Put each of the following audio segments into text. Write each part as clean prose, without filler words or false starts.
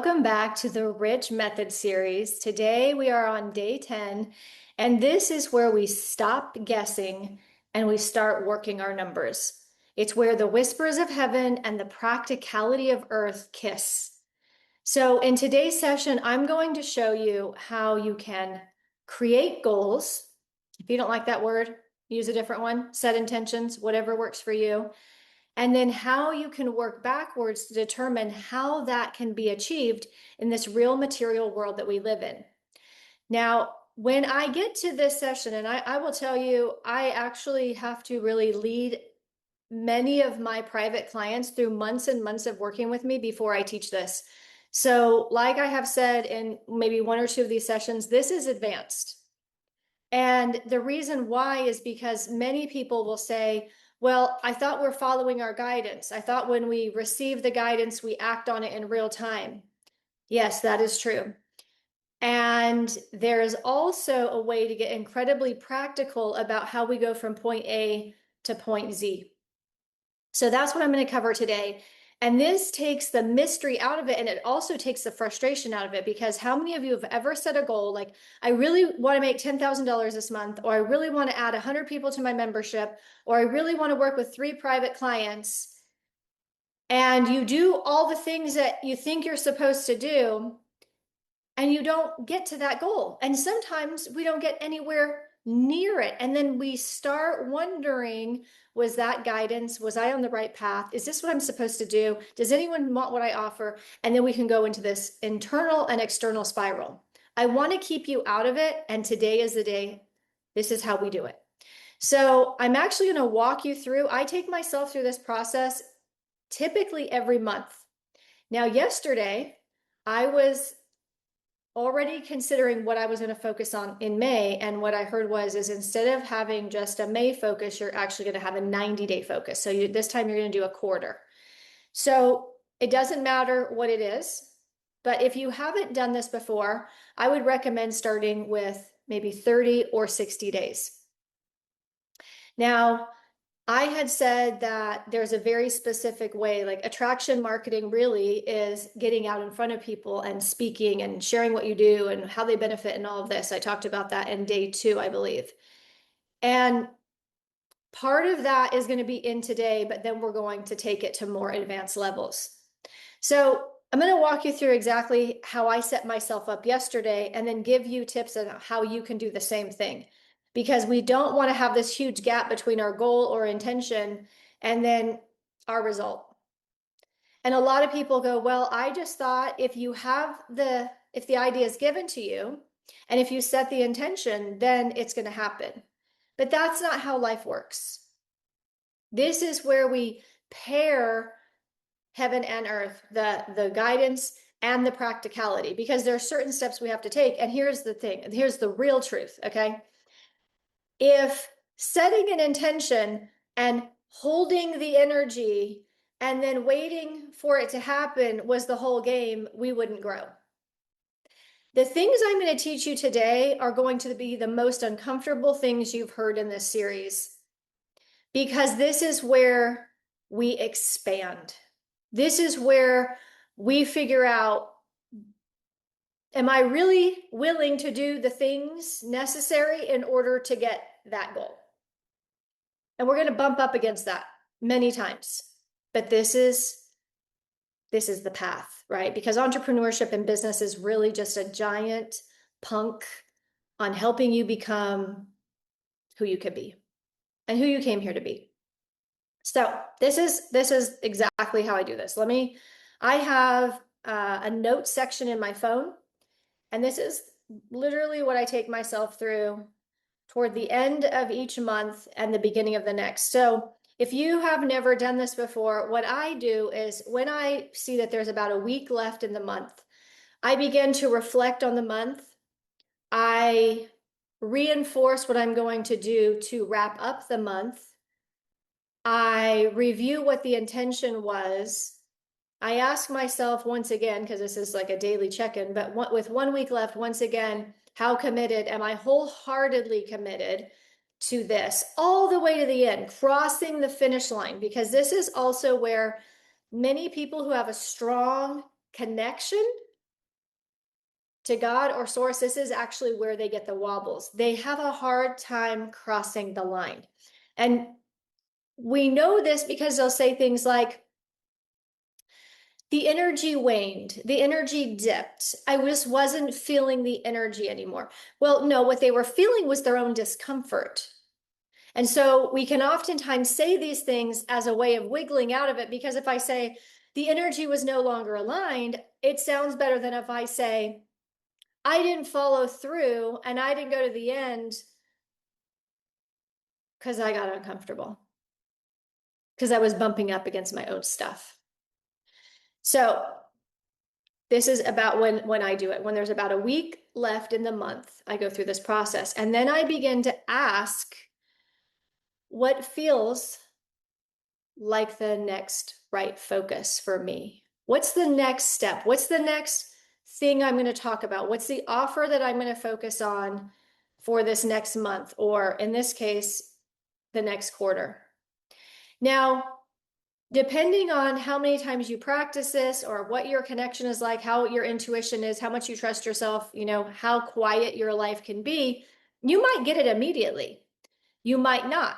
Welcome back to the Rich Method series. Today we are on day 10, and this is where we stop guessing and we start working our numbers. It's where the whispers of heaven and the practicality of earth kiss. So in today's session, I'm going to show you how you can create goals. If you don't like that word, use a different one, set intentions, whatever works for you. And then how you can work backwards to determine how that can be achieved in this real material world that we live in. Now, when I get to this session, and I will tell you, I actually have to really lead many of my private clients through months and months of working with me before I teach this. So like I have said in maybe one or two of these sessions, this is advanced. And the reason why is because many people will say, well, I thought we're following our guidance. I thought when we receive the guidance, we act on it in real time. Yes, that is true. And there is also a way to get incredibly practical about how we go from point A to point Z. So that's what I'm going to cover today. And this takes the mystery out of it, and it also takes the frustration out of it, because how many of you have ever set a goal like, I really want to make $10,000 this month, or I really want to add 100 people to my membership, or I really want to work with 3 private clients, and you do all the things that you think you're supposed to do, and you don't get to that goal. And sometimes we don't get anywhere near it. And then we start wondering, was that guidance? Was I on the right path? Is this what I'm supposed to do? Does anyone want what I offer? And then we can go into this internal and external spiral. I want to keep you out of it. And today is the day. This is how we do it. So I'm actually going to walk you through. I take myself through this process typically every month. Now, yesterday, I was already considering what I was going to focus on in May. And what I heard is instead of having just a May focus, you're actually going to have a 90-day focus. So this time you're going to do a quarter. So it doesn't matter what it is, but if you haven't done this before, I would recommend starting with maybe 30 or 60 days. Now, I had said that there's a very specific way, like attraction marketing really is getting out in front of people and speaking and sharing what you do and how they benefit and all of this. I talked about that in day 2, I believe. And part of that is going to be in today, but then we're going to take it to more advanced levels. So I'm going to walk you through exactly how I set myself up yesterday and then give you tips on how you can do the same thing. Because we don't want to have this huge gap between our goal or intention and then our result. And a lot of people go, well, I just thought if the idea is given to you and if you set the intention, then it's going to happen. But that's not how life works. This is where we pair heaven and earth, the guidance and the practicality, because there are certain steps we have to take. And here's the thing, here's the real truth, okay? If setting an intention and holding the energy and then waiting for it to happen was the whole game, we wouldn't grow. The things I'm going to teach you today are going to be the most uncomfortable things you've heard in this series, because this is where we expand. This is where we figure out, am I really willing to do the things necessary in order to get that goal? And we're going to bump up against that many times. But this is the path, right? Because entrepreneurship and business is really just a giant punk on helping you become who you could be and who you came here to be. So this is exactly how I do this. I have a note section in my phone, and this is literally what I take myself through toward the end of each month and the beginning of the next. So if you have never done this before, what I do is when I see that there's about a week left in the month, I begin to reflect on the month. I reinforce what I'm going to do to wrap up the month. I review what the intention was. I ask myself once again, because this is like a daily check-in, but with 1 week left, once again, how committed am I? Wholeheartedly committed to this all the way to the end, crossing the finish line, because this is also where many people who have a strong connection to God or source, this is actually where they get the wobbles. They have a hard time crossing the line. And we know this because they'll say things like, the energy waned, the energy dipped. I just wasn't feeling the energy anymore. Well, no, what they were feeling was their own discomfort. And so we can oftentimes say these things as a way of wiggling out of it, because if I say the energy was no longer aligned, it sounds better than if I say, I didn't follow through and I didn't go to the end because I got uncomfortable, because I was bumping up against my own stuff. So this is about when I do it. When there's about a week left in the month, I go through this process. And then I begin to ask what feels like the next right focus for me. What's the next step? What's the next thing I'm going to talk about? What's the offer that I'm going to focus on for this next month, or in this case, the next quarter? Now, depending on how many times you practice this, or what your connection is like, how your intuition is, how much you trust yourself, how quiet your life can be, you might get it immediately. You might not.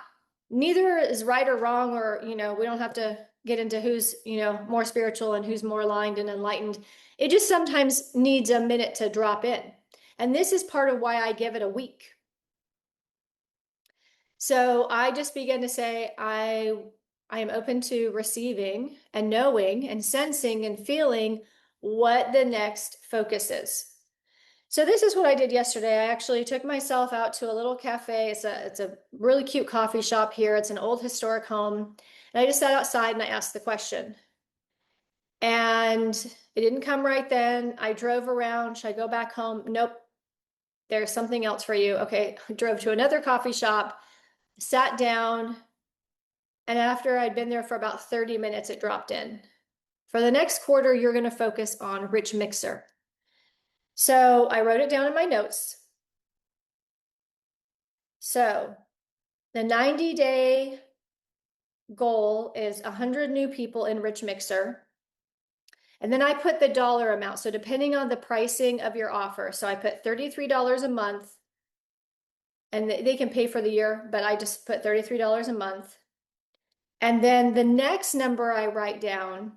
Neither is right or wrong, or, we don't have to get into who's, more spiritual and who's more aligned and enlightened. It just sometimes needs a minute to drop in. And this is part of why I give it a week. So I just begin to say, I am open to receiving and knowing and sensing and feeling what the next focus is. So this is what I did yesterday. I actually took myself out to a little cafe. It's a really cute coffee shop here. It's an old historic home. And I just sat outside and I asked the question. And it didn't come right then. I drove around. Should I go back home? Nope. There's something else for you. Okay. I drove to another coffee shop, sat down, and after I'd been there for about 30 minutes, it dropped in. For the next quarter, you're going to focus on rich mixer. So I wrote it down in my notes. So the 90-day goal is 100 new people in rich mixer. And then I put the dollar amount. So depending on the pricing of your offer. So I put $33 a month, and they can pay for the year, but I just put $33 a month. And then the next number I write down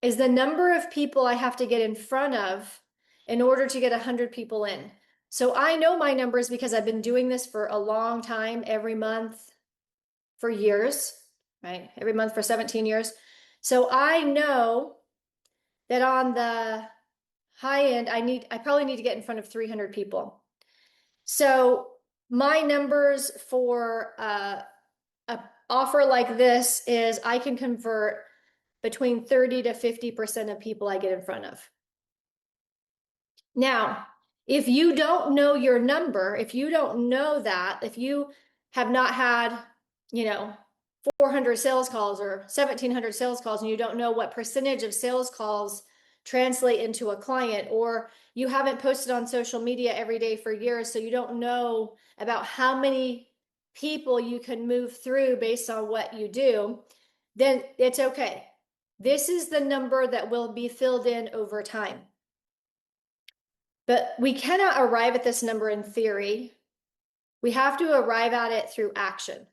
is the number of people I have to get in front of in order to get 100 people in. So I know my numbers because I've been doing this for a long time, every month for years, right? Every month for 17 years. So I know that on the high end, I probably need to get in front of 300 people. So my numbers for a offer like this is I can convert between 30 to 50% of people I get in front of. Now, if you don't know your number, if you don't know that, if you have not had, 400 sales calls or 1,700 sales calls, and you don't know what percentage of sales calls translate into a client, or you haven't posted on social media every day for years, so you don't know about how many people you can move through based on what you do, then it's okay. This is the number that will be filled in over time. But we cannot arrive at this number in theory. We have to arrive at it through action.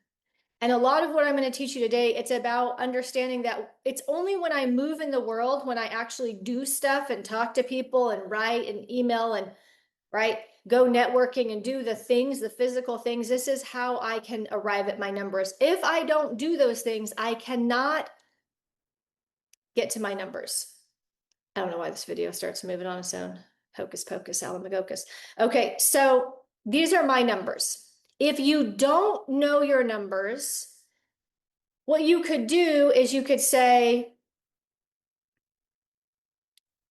And a lot of what I'm going to teach you today, it's about understanding that it's only when I move in the world, when I actually do stuff and talk to people and write and email and go networking and do the things, the physical things. This is how I can arrive at my numbers. If I don't do those things, I cannot get to my numbers. I don't know why this video starts moving on its own. Hocus pocus, alamagocus. Okay, so these are my numbers. If you don't know your numbers, what you could do is you could say,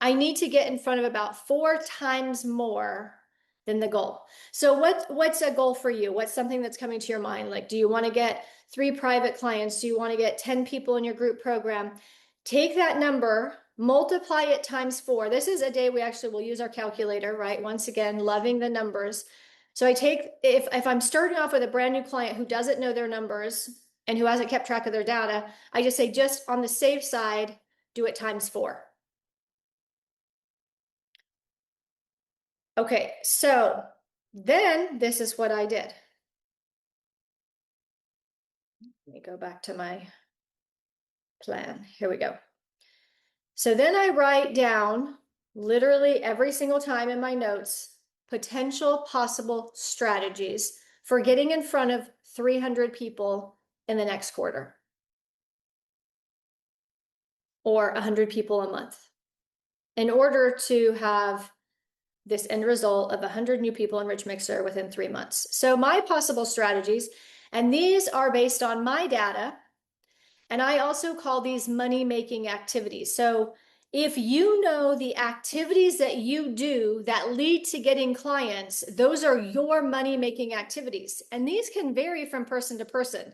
I need to get in front of about 4 times more than the goal. So what's a goal for you? What's something that's coming to your mind? Like, do you want to get 3 private clients? Do you want to get 10 people in your group program? Take that number, multiply it times 4. This is a day we actually will use our calculator, right? Once again, loving the numbers. So I take, if I'm starting off with a brand new client who doesn't know their numbers and who hasn't kept track of their data, I just say, just on the safe side, do it times 4. Okay, so then this is what I did. Let me go back to my plan. Here we go. So then I write down literally every single time in my notes potential possible strategies for getting in front of 300 people in the next quarter or 100 people a month in order to have this end result of 100 new people in Rich Mixer within 3 months. So my possible strategies, and these are based on my data, and I also call these money-making activities. So if you know the activities that you do that lead to getting clients, those are your money-making activities. And these can vary from person to person.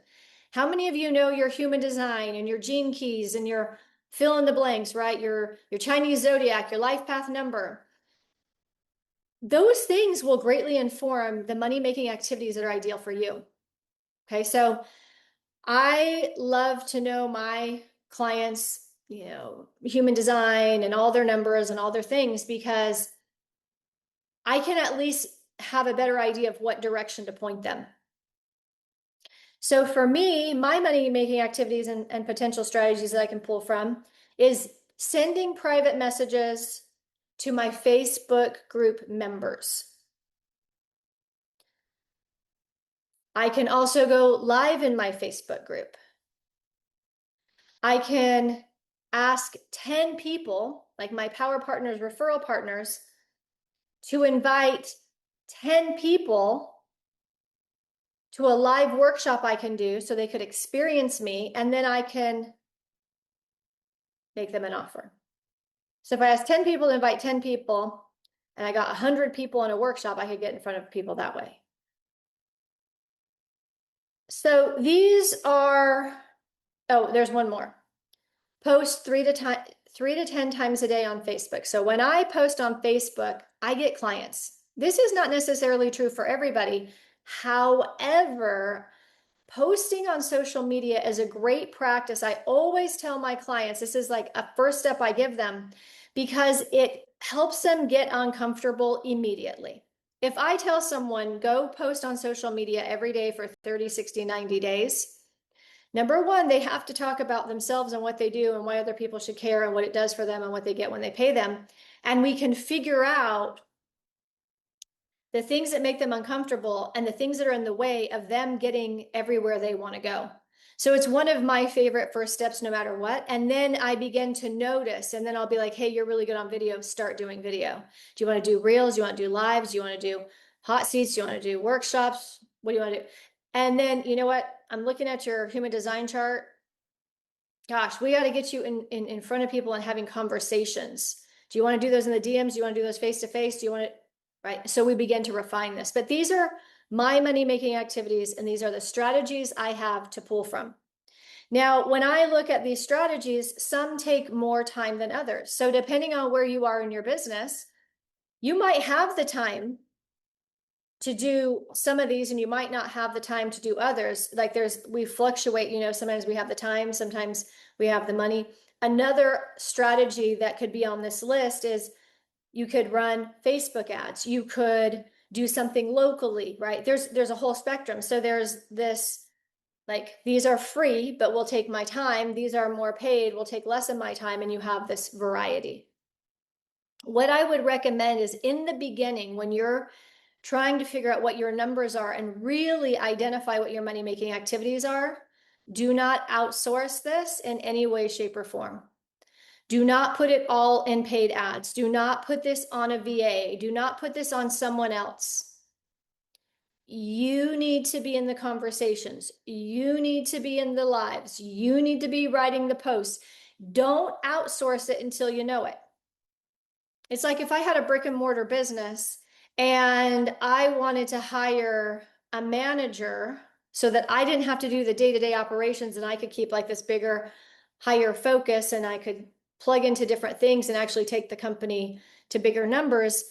How many of you know your human design and your gene keys and your fill in the blanks, right? Your Chinese zodiac, your life path number. Those things will greatly inform the money-making activities that are ideal for you. Okay, so I love to know my clients, human design and all their numbers and all their things because I can at least have a better idea of what direction to point them. So for me, my money-making activities and potential strategies that I can pull from is sending private messages to my Facebook group members. I can also go live in my Facebook group. I can ask 10 people, like my Power Partners, referral partners, to invite 10 people to a live workshop I can do so they could experience me, and then I can make them an offer. So if I ask 10 people to invite 10 people, and I got 100 people in a workshop, I could get in front of people that way. So these are, oh, there's one more. Post 3 to 10 times a day on Facebook. So when I post on Facebook, I get clients. This is not necessarily true for everybody. However, posting on social media is a great practice. I always tell my clients, this is like a first step I give them because it helps them get uncomfortable immediately. If I tell someone, go post on social media every day for 30, 60, 90 days, number one, they have to talk about themselves and what they do and why other people should care and what it does for them and what they get when they pay them. And we can figure out the things that make them uncomfortable and the things that are in the way of them getting everywhere they want to go. So it's one of my favorite first steps no matter what. And then I begin to notice, and then I'll be like, hey, you're really good on video. Start doing video. Do you want to do reels? Do you want to do lives? Do you want to do hot seats? Do you want to do workshops? What do you want to do? And then, you know what? I'm looking at your human design chart. Gosh, we got to get you in front of people and having conversations. Do you want to do those in the DMs? Do you want to do those face to face? Do you want to, right? So we begin to refine this. But these are my money-making activities, and these are the strategies I have to pull from. Now, when I look at these strategies, some take more time than others. So depending on where you are in your business, you might have the time to do some of these and you might not have the time to do others. Like we fluctuate, sometimes we have the time, sometimes we have the money. Another strategy that could be on this list is you could run Facebook ads. You could do something locally, right? There's a whole spectrum. So there's this, like, these are free, but will take my time. These are more paid, will take less of my time, and you have this variety. What I would recommend is in the beginning, when you're trying to figure out what your numbers are and really identify what your money-making activities are, do not outsource this in any way, shape, or form. Do not put it all in paid ads. Do not put this on a VA. Do not put this on someone else. You need to be in the conversations. You need to be in the lives. You need to be writing the posts. Don't outsource it until you know it. It's like if I had a brick and mortar business and I wanted to hire a manager so that I didn't have to do the day-to-day operations and I could keep like this bigger, higher focus and I could plug into different things and actually take the company to bigger numbers.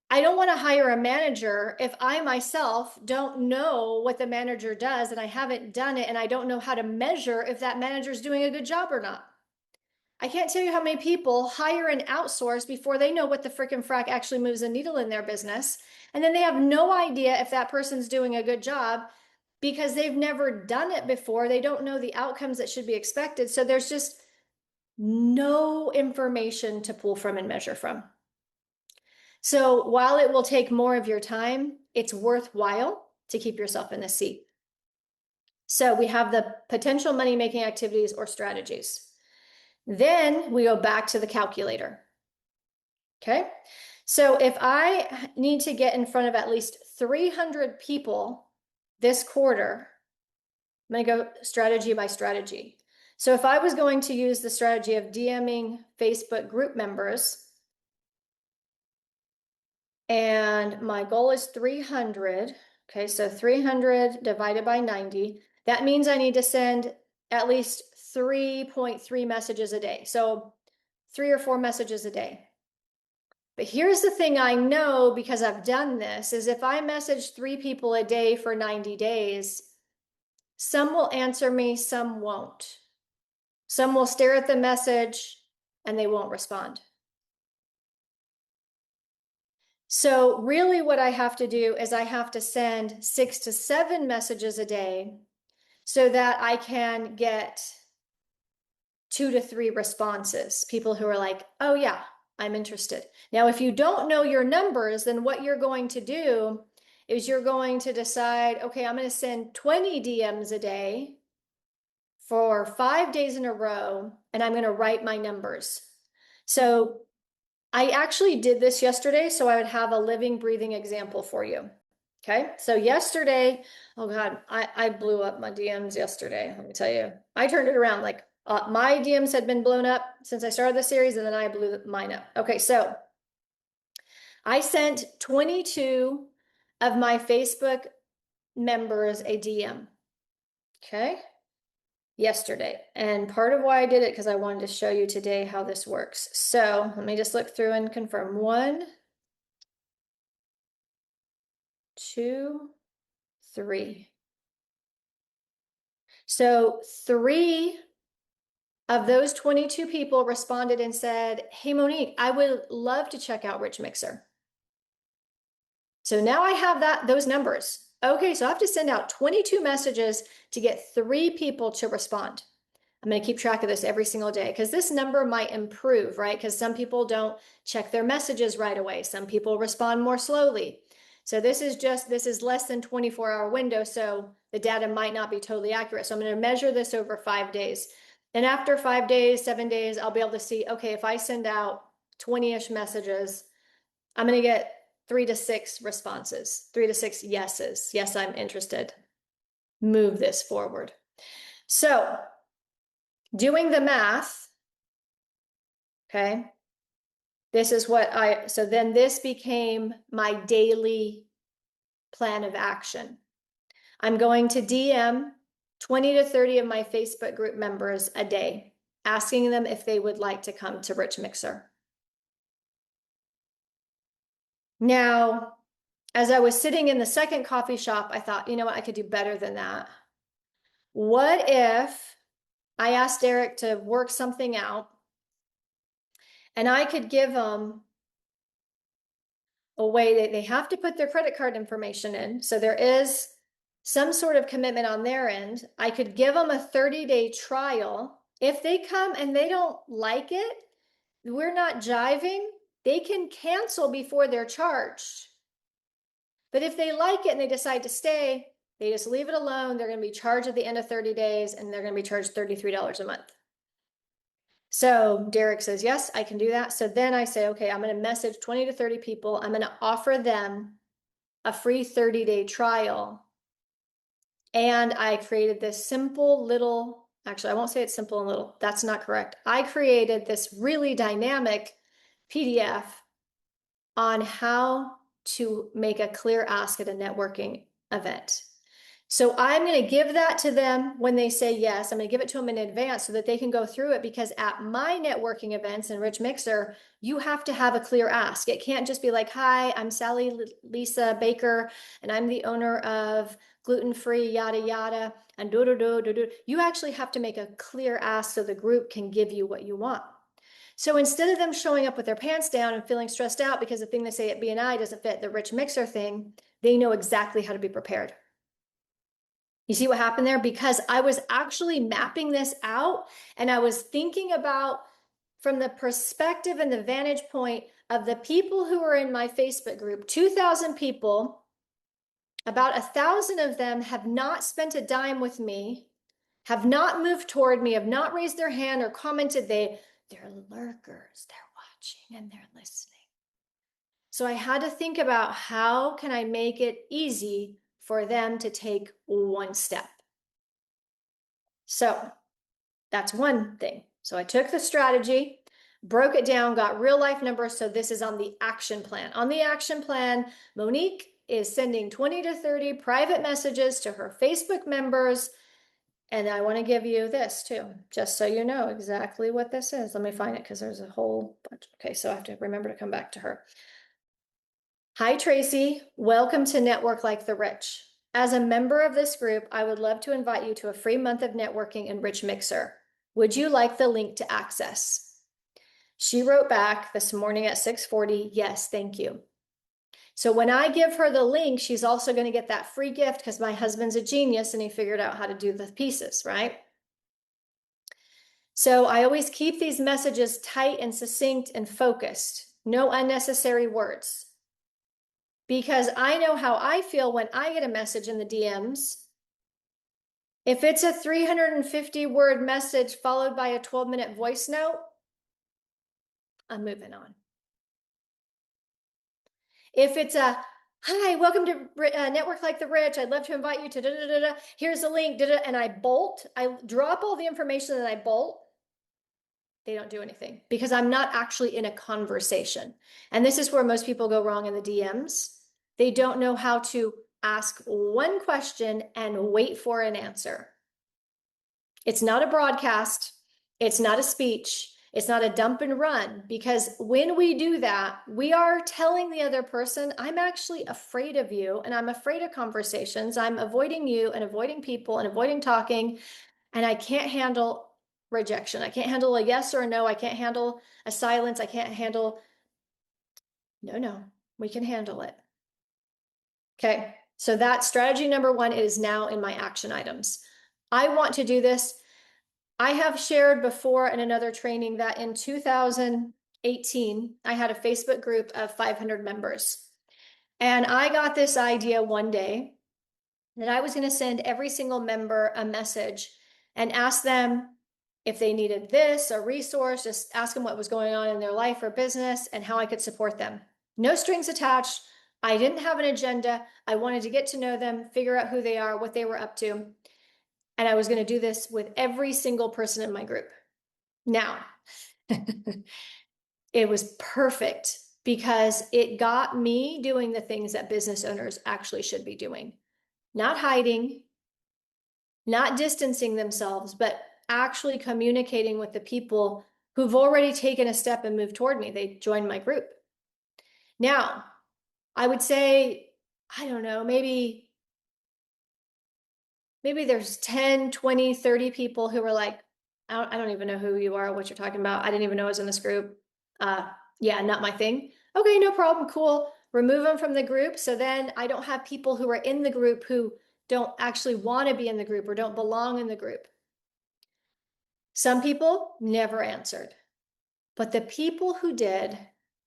I don't want to hire a manager if I myself don't know what the manager does and I haven't done it and I don't know how to measure if that manager is doing a good job or not. I can't tell you how many people hire and outsource before they know what the frickin' frack actually moves a needle in their business. And then they have no idea if that person's doing a good job because they've never done it before. They don't know the outcomes that should be expected. So there's just no information to pull from and measure from. So while it will take more of your time, it's worthwhile to keep yourself in the seat. So we have the potential money-making activities or strategies. Then we go back to the calculator. Okay. So if I need to get in front of at least 300 people this quarter, I'm going to go strategy by strategy. So if I was going to use the strategy of DMing Facebook group members, and my goal is 300, okay, so 300 divided by 90, that means I need to send at least 3.3 messages a day. So 3 or 4 messages a day. But here's the thing I know because I've done this is if I message 3 people a day for 90 days, some will answer me, some won't. Some will stare at the message and they won't respond. So really what I have to do is I have to send 6 to 7 messages a day so that I can get 2 to 3 responses. People who are like, oh yeah, I'm interested. Now, if you don't know your numbers, then what you're going to do is you're going to decide, okay, I'm going to send 20 DMs a day for 5 days in a row, and I'm going to write my numbers. So I actually did this yesterday, so I would have a living, breathing example for you. Okay, so yesterday, oh God, I blew up my DMs yesterday. Let me tell you, I turned it around. Like my DMs had been blown up since I started the series, and then I blew mine up. Okay, so I sent 22 of my Facebook members a DM. Okay, yesterday. And part of why I did it, because I wanted to show you today how this works. So let me just look through and confirm. 1, 2, 3. So 3 of those 22 people responded and said, hey, Monique, I would love to check out Rich Mixer. So now I have those numbers. Okay, so I have to send out 22 messages to get 3 people to respond. I'm going to keep track of this every single day because this number might improve, right? Because some people don't check their messages right away. Some people respond more slowly. So this is less than 24-hour window. So the data might not be totally accurate. So I'm going to measure this over 5 days. And after 5 days, 7 days, I'll be able to see, okay, if I send out 20-ish messages, I'm going to get 3 to 6 responses, 3 to 6 yeses. Yes, I'm interested. Move this forward. So doing the math, okay, this is what so then this became my daily plan of action. I'm going to DM 20 to 30 of my Facebook group members a day, asking them if they would like to come to Rich Mixer. Now, as I was sitting in the second coffee shop, I thought, you know what, I could do better than that. What if I asked Derek to work something out and I could give them a way that they have to put their credit card information in. So there is some sort of commitment on their end. I could give them a 30-day trial. If they come and they don't like it, we're not jiving, they can cancel before they're charged. But if they like it and they decide to stay, they just leave it alone. They're going to be charged at the end of 30 days and they're going to be charged $33 a month. So Derek says, yes, I can do that. So then I say, okay, I'm going to message 20 to 30 people. I'm going to offer them a free 30-day trial. And I created this simple little, actually, I won't say it's simple and little. That's not correct. I created this really dynamic PDF on how to make a clear ask at a networking event. So I'm going to give that to them when they say yes. I'm going to give it to them in advance so that they can go through it, because at my networking events in Rich Mixer, you have to have a clear ask. It can't just be like, hi, I'm Sally Lisa Baker, and I'm the owner of gluten-free, yada, yada, and do. You actually have to make a clear ask so the group can give you what you want. So instead of them showing up with their pants down and feeling stressed out because the thing they say at BNI doesn't fit the rich mixer thing, they know exactly how to be prepared. You see what happened there? Because I was actually mapping this out and I was thinking about from the perspective and the vantage point of the people who are in my Facebook group, 2,000 people, about 1,000 of them have not spent a dime with me, have not moved toward me, have not raised their hand or commented. They're lurkers, they're watching and they're listening. So I had to think about how can I make it easy for them to take one step. So that's one thing. So I took the strategy, broke it down, got real life numbers. So this is on the action plan. On the action plan, Monique is sending 20 to 30 private messages to her Facebook members. And I want to give you this too, just so you know exactly what this is. Let me find it because there's a whole bunch. Okay, so I have to remember to come back to her. Hi, Tracy. Welcome to Network Like the Rich. As a member of this group, I would love to invite you to a free month of networking in Rich Mixer. Would you like the link to access? She wrote back this morning at 6:40, yes, thank you. So when I give her the link, she's also going to get that free gift because my husband's a genius and he figured out how to do the pieces, right? So I always keep these messages tight and succinct and focused. No unnecessary words. Because I know how I feel when I get a message in the DMs. If it's a 350-word message followed by a 12-minute voice note, I'm moving on. If it's a, hi, welcome to Network Like the Rich, I'd love to invite you to da-da-da-da, here's the link, da-da, and I bolt, I drop all the information and I bolt, they don't do anything because I'm not actually in a conversation. And this is where most people go wrong in the DMs. They don't know how to ask one question and wait for an answer. It's not a broadcast. It's not a speech. It's not a dump and run, because when we do that, we are telling the other person, I'm actually afraid of you and I'm afraid of conversations. I'm avoiding you and avoiding people and avoiding talking, and I can't handle rejection. I can't handle a yes or a no. I can't handle a silence. I can't handle, no, we can handle it. Okay, so that's strategy number one. It is now in my action items. I want to do this. I have shared before in another training that in 2018, I had a Facebook group of 500 members. And I got this idea one day that I was going to send every single member a message and ask them if they needed this, a resource, just ask them what was going on in their life or business and how I could support them. No strings attached. I didn't have an agenda. I wanted to get to know them, figure out who they are, what they were up to. And I was going to do this with every single person in my group. Now, it was perfect because it got me doing the things that business owners actually should be doing. Not hiding, not distancing themselves, but actually communicating with the people who've already taken a step and moved toward me. They joined my group. Now, I would say, I don't know, maybe there's 10, 20, 30 people who were like, I don't even know who you are, what you're talking about. I didn't even know I was in this group. Yeah, not my thing. Okay, no problem, cool. Remove them from the group. So then I don't have people who are in the group who don't actually want to be in the group or don't belong in the group. Some people never answered, but the people who did,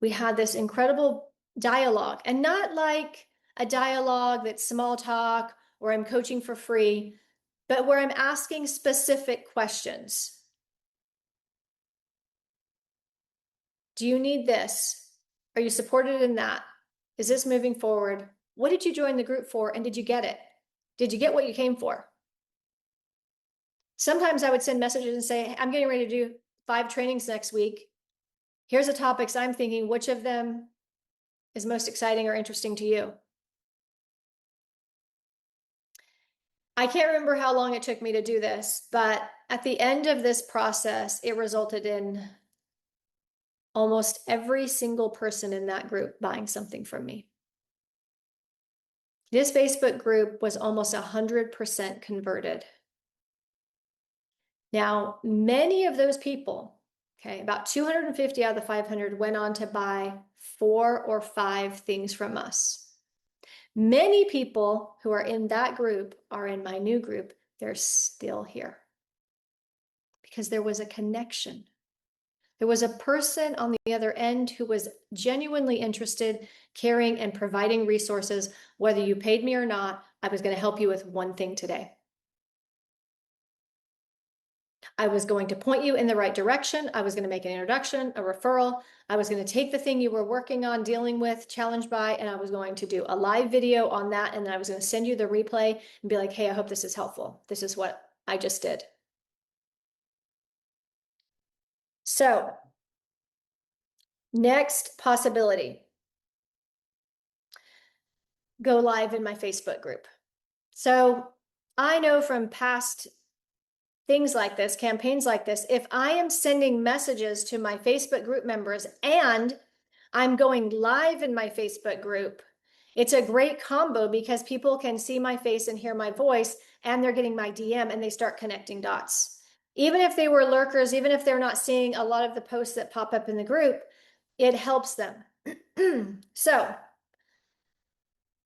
we had this incredible dialogue, and not like a dialogue that's small talk or I'm coaching for free, but where I'm asking specific questions. Do you need this? Are you supported in that? Is this moving forward? What did you join the group for? And did you get it? Did you get what you came for? Sometimes I would send messages and say, I'm getting ready to do 5 trainings next week. Here's the topics I'm thinking. Which of them is most exciting or interesting to you? I can't remember how long it took me to do this, but at the end of this process, it resulted in almost every single person in that group buying something from me. This Facebook group was almost 100% converted. Now, many of those people, okay, about 250 out of the 500 went on to buy 4 or 5 things from us. Many people who are in that group are in my new group. They're still here because there was a connection. There was a person on the other end who was genuinely interested, caring, and providing resources. Whether you paid me or not, I was going to help you with one thing today. I was going to point you in the right direction. I was going to make an introduction, a referral. I was going to take the thing you were working on, dealing with, challenged by, and I was going to do a live video on that. And then I was going to send you the replay and be like, hey, I hope this is helpful. This is what I just did. So, next possibility, go live in my Facebook group. So, I know from past things like this, campaigns like this, if I am sending messages to my Facebook group members and I'm going live in my Facebook group, it's a great combo because people can see my face and hear my voice and they're getting my DM and they start connecting dots. Even if they were lurkers, even if they're not seeing a lot of the posts that pop up in the group, it helps them. So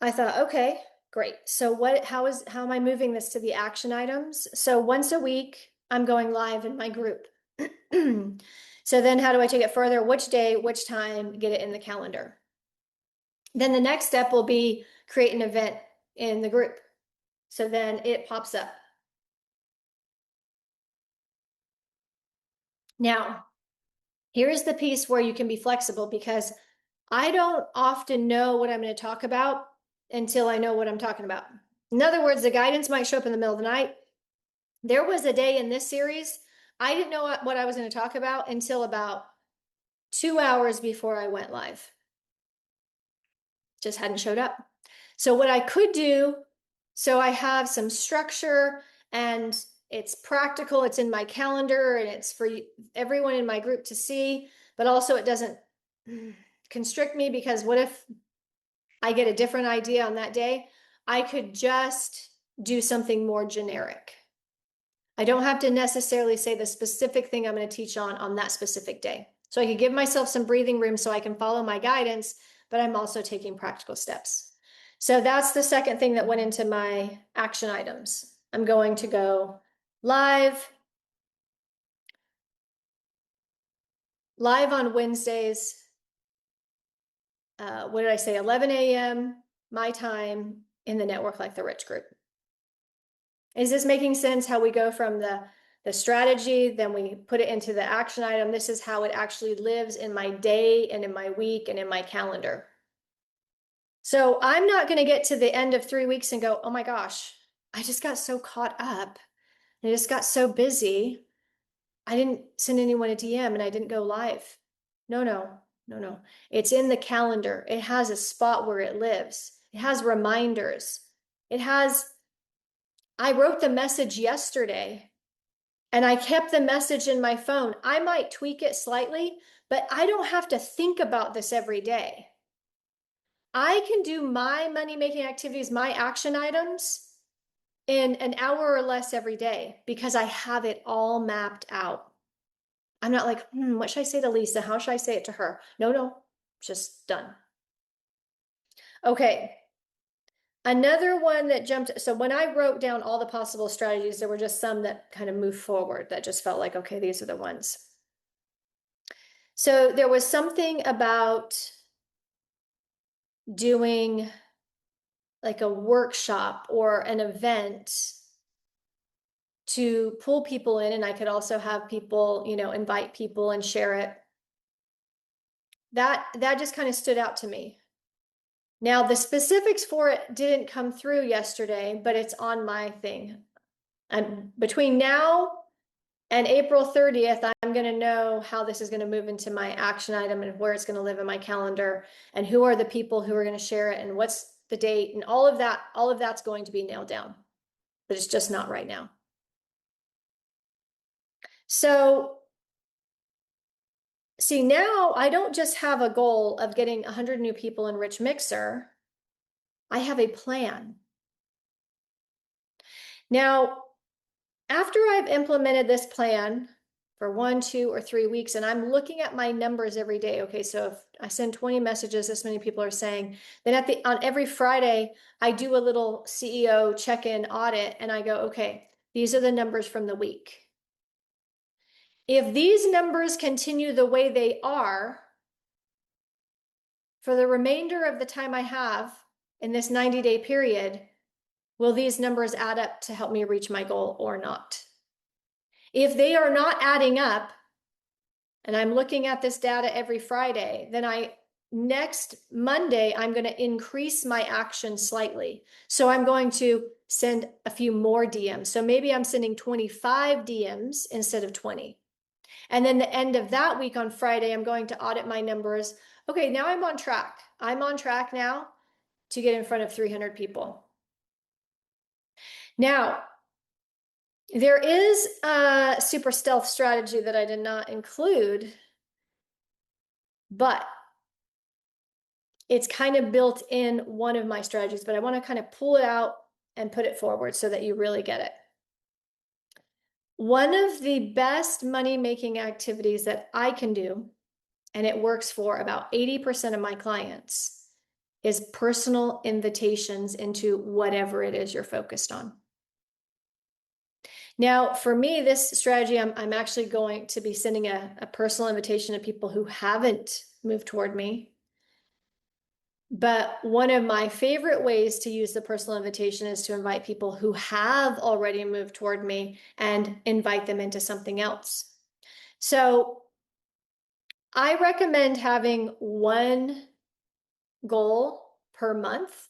I thought, okay, great. So how am I moving this to the action items? So once a week, I'm going live in my group. So then how do I take it further? Which day, which time, get it in the calendar. Then the next step will be create an event in the group. So then it pops up. Now, here's the piece where you can be flexible because I don't often know what I'm going to talk about until I know what I'm talking about. In other words, the guidance might show up in the middle of the night. There was a day in this series, I didn't know what I was going to talk about until about 2 hours before I went live. Just hadn't showed up. So what I could do, so I have some structure and it's practical, it's in my calendar and it's for everyone in my group to see, but also it doesn't constrict me because what if I get a different idea on that day? I could just do something more generic. I don't have to necessarily say the specific thing I'm going to teach on that specific day. So I could give myself some breathing room so I can follow my guidance, but I'm also taking practical steps. So that's the second thing that went into my action items. I'm going to go live on Wednesdays. What did I say? 11 a.m. my time in the Network Like the Rich group. Is this making sense how we go from the strategy, then we put it into the action item? This is how it actually lives in my day and in my week and in my calendar. So I'm not going to get to the end of 3 weeks and go, oh my gosh, I just got so caught up. I just got so busy. I didn't send anyone a DM and I didn't go live. No. It's in the calendar. It has a spot where it lives. It has reminders. I wrote the message yesterday and I kept the message in my phone. I might tweak it slightly, but I don't have to think about this every day. I can do my money-making activities, my action items in an hour or less every day because I have it all mapped out. I'm not like, what should I say to Lisa? How should I say it to her? No, just done. Okay. Another one that jumped. So when I wrote down all the possible strategies, there were just some that kind of moved forward that just felt like, okay, these are the ones. So there was something about doing like a workshop or an event to pull people in, and I could also have people, invite people and share it. That just kind of stood out to me. Now, the specifics for it didn't come through yesterday, but it's on my thing. And between now and April 30th, I'm going to know how this is going to move into my action item and where it's going to live in my calendar and who are the people who are going to share it and what's the date and all of that's going to be nailed down, but it's just not right now. So see, now I don't just have a goal of getting 100 new people in Rich Mixer. I have a plan. Now, after I've implemented this plan for 1, 2, or 3 weeks, and I'm looking at my numbers every day. Okay, so if I send 20 messages, this many people are saying, then on every Friday, I do a little CEO check-in audit, and I go, okay, these are the numbers from the week. If these numbers continue the way they are for the remainder of the time I have in this 90-day period, will these numbers add up to help me reach my goal or not? If they are not adding up, and I'm looking at this data every Friday, then next Monday, I'm going to increase my action slightly. So I'm going to send a few more DMs. So maybe I'm sending 25 DMs instead of 20. And then the end of that week on Friday, I'm going to audit my numbers. Okay, now I'm on track. I'm on track now to get in front of 300 people. Now, there is a super stealth strategy that I did not include, but it's kind of built in one of my strategies, but I want to kind of pull it out and put it forward so that you really get it. One of the best money-making activities that I can do, and it works for about 80% of my clients, is personal invitations into whatever it is you're focused on. Now, for me, this strategy, I'm actually going to be sending a personal invitation to people who haven't moved toward me. But one of my favorite ways to use the personal invitation is to invite people who have already moved toward me and invite them into something else. So I recommend having one goal per month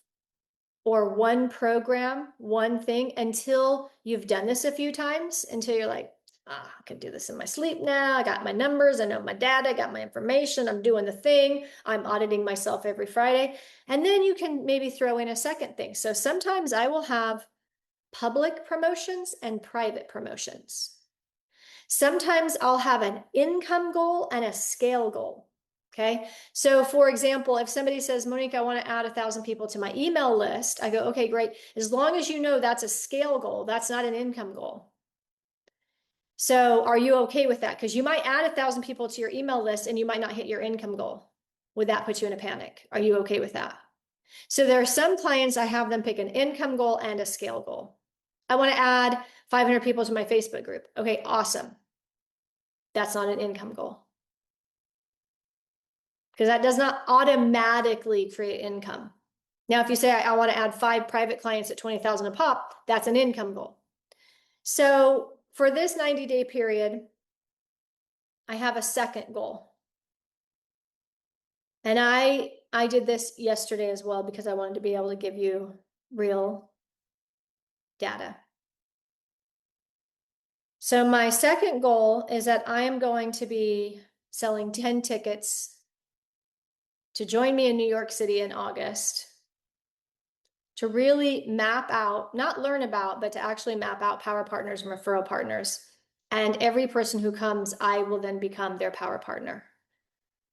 or one program, one thing, until you've done this a few times, until you're like, I can do this in my sleep now. I got my numbers. I know my data. I got my information. I'm doing the thing. I'm auditing myself every Friday. And then you can maybe throw in a second thing. So sometimes I will have public promotions and private promotions. Sometimes I'll have an income goal and a scale goal. Okay. So for example, if somebody says, Monique, I want to add 1,000 people to my email list, I go, okay, great. As long as you know that's a scale goal, that's not an income goal. So are you okay with that? Because you might add 1,000 people to your email list and you might not hit your income goal. Would that put you in a panic? Are you okay with that? So there are some clients, I have them pick an income goal and a scale goal. I want to add 500 people to my Facebook group. Okay, awesome. That's not an income goal, because that does not automatically create income. Now, if you say, I want to add 5 private clients at 20,000 a pop, that's an income goal. So for this 90-day period, I have a second goal. And I did this yesterday as well because I wanted to be able to give you real data. So my second goal is that I am going to be selling 10 tickets to join me in New York City in August, to really map out, not learn about, but to actually map out power partners and referral partners. And every person who comes, I will then become their power partner,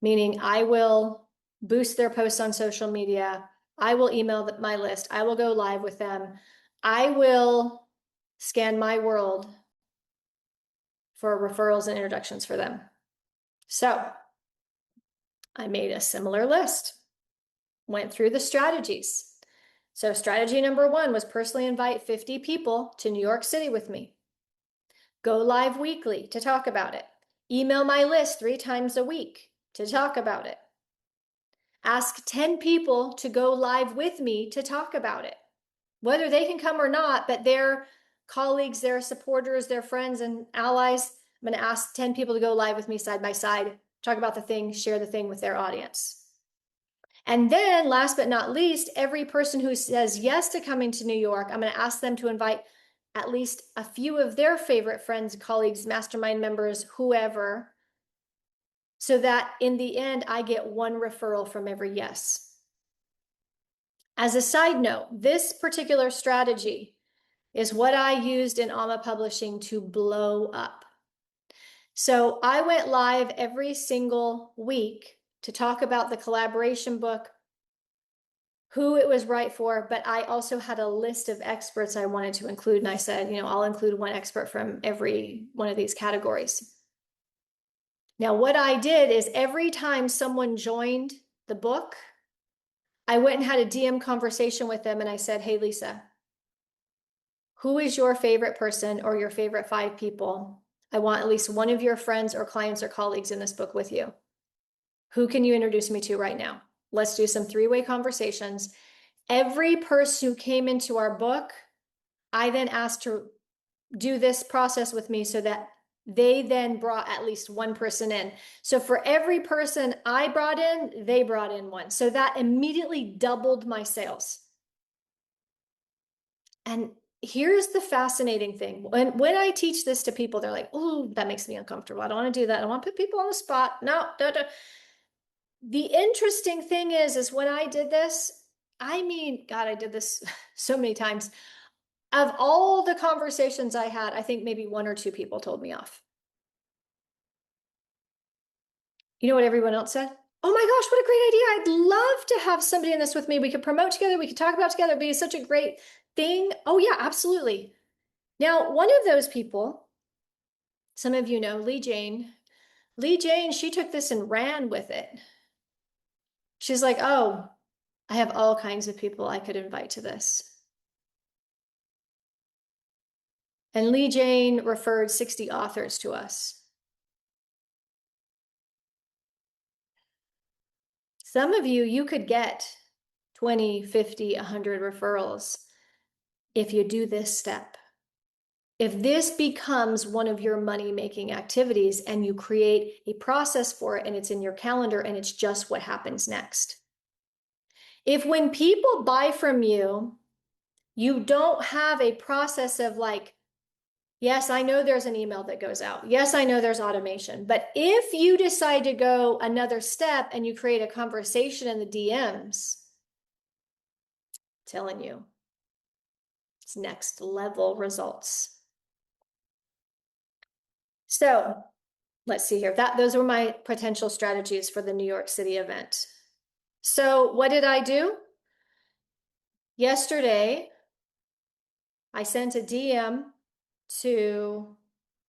meaning I will boost their posts on social media. I will email my list. I will go live with them. I will scan my world for referrals and introductions for them. So I made a similar list, went through the strategies. So strategy number 1 was personally invite 50 people to New York City with me. Go live weekly to talk about it. Email my list 3 times a week to talk about it. Ask 10 people to go live with me to talk about it. Whether they can come or not, but their colleagues, their supporters, their friends and allies, I'm going to ask 10 people to go live with me side by side, talk about the thing, share the thing with their audience. And then last but not least, every person who says yes to coming to New York, I'm going to ask them to invite at least a few of their favorite friends, colleagues, mastermind members, whoever, so that in the end, I get 1 referral from every yes. As a side note, this particular strategy is what I used in Alma Publishing to blow up. So I went live every single week to talk about the collaboration book, who it was right for, but I also had a list of experts I wanted to include. And I said, I'll include one expert from every one of these categories. Now, what I did is every time someone joined the book, I went and had a DM conversation with them and I said, hey, Lisa, who is your favorite person or your favorite 5 people? I want at least one of your friends or clients or colleagues in this book with you. Who can you introduce me to right now? Let's do some 3-way conversations. Every person who came into our book, I then asked to do this process with me so that they then brought at least one person in. So for every person I brought in, they brought in one. So that immediately doubled my sales. And here's the fascinating thing. When I teach this to people, they're like, oh, that makes me uncomfortable. I don't want to do that. I don't want to put people on the spot. No, no, no. The interesting thing is when I did this, I mean, God, I did this so many times. Of all the conversations I had, I think maybe 1 or 2 people told me off. You know what everyone else said? Oh my gosh, what a great idea. I'd love to have somebody in this with me. We could promote together. We could talk about together. It'd be such a great thing. Oh yeah, absolutely. Now, one of those people, some of you know, Lee Jane. Lee Jane, she took this and ran with it. She's like, oh, I have all kinds of people I could invite to this. And Lee Jane referred 60 authors to us. Some of you, you could get 20, 50, 100 referrals if you do this step. If this becomes one of your money-making activities and you create a process for it and it's in your calendar and it's just what happens next. If when people buy from you, you don't have a process of like, yes, I know there's an email that goes out. Yes, I know there's automation. But if you decide to go another step and you create a conversation in the DMs, I'm telling you, it's next level results. So let's see here. Those were my potential strategies for the New York City event. So what did I do? Yesterday, I sent a DM to,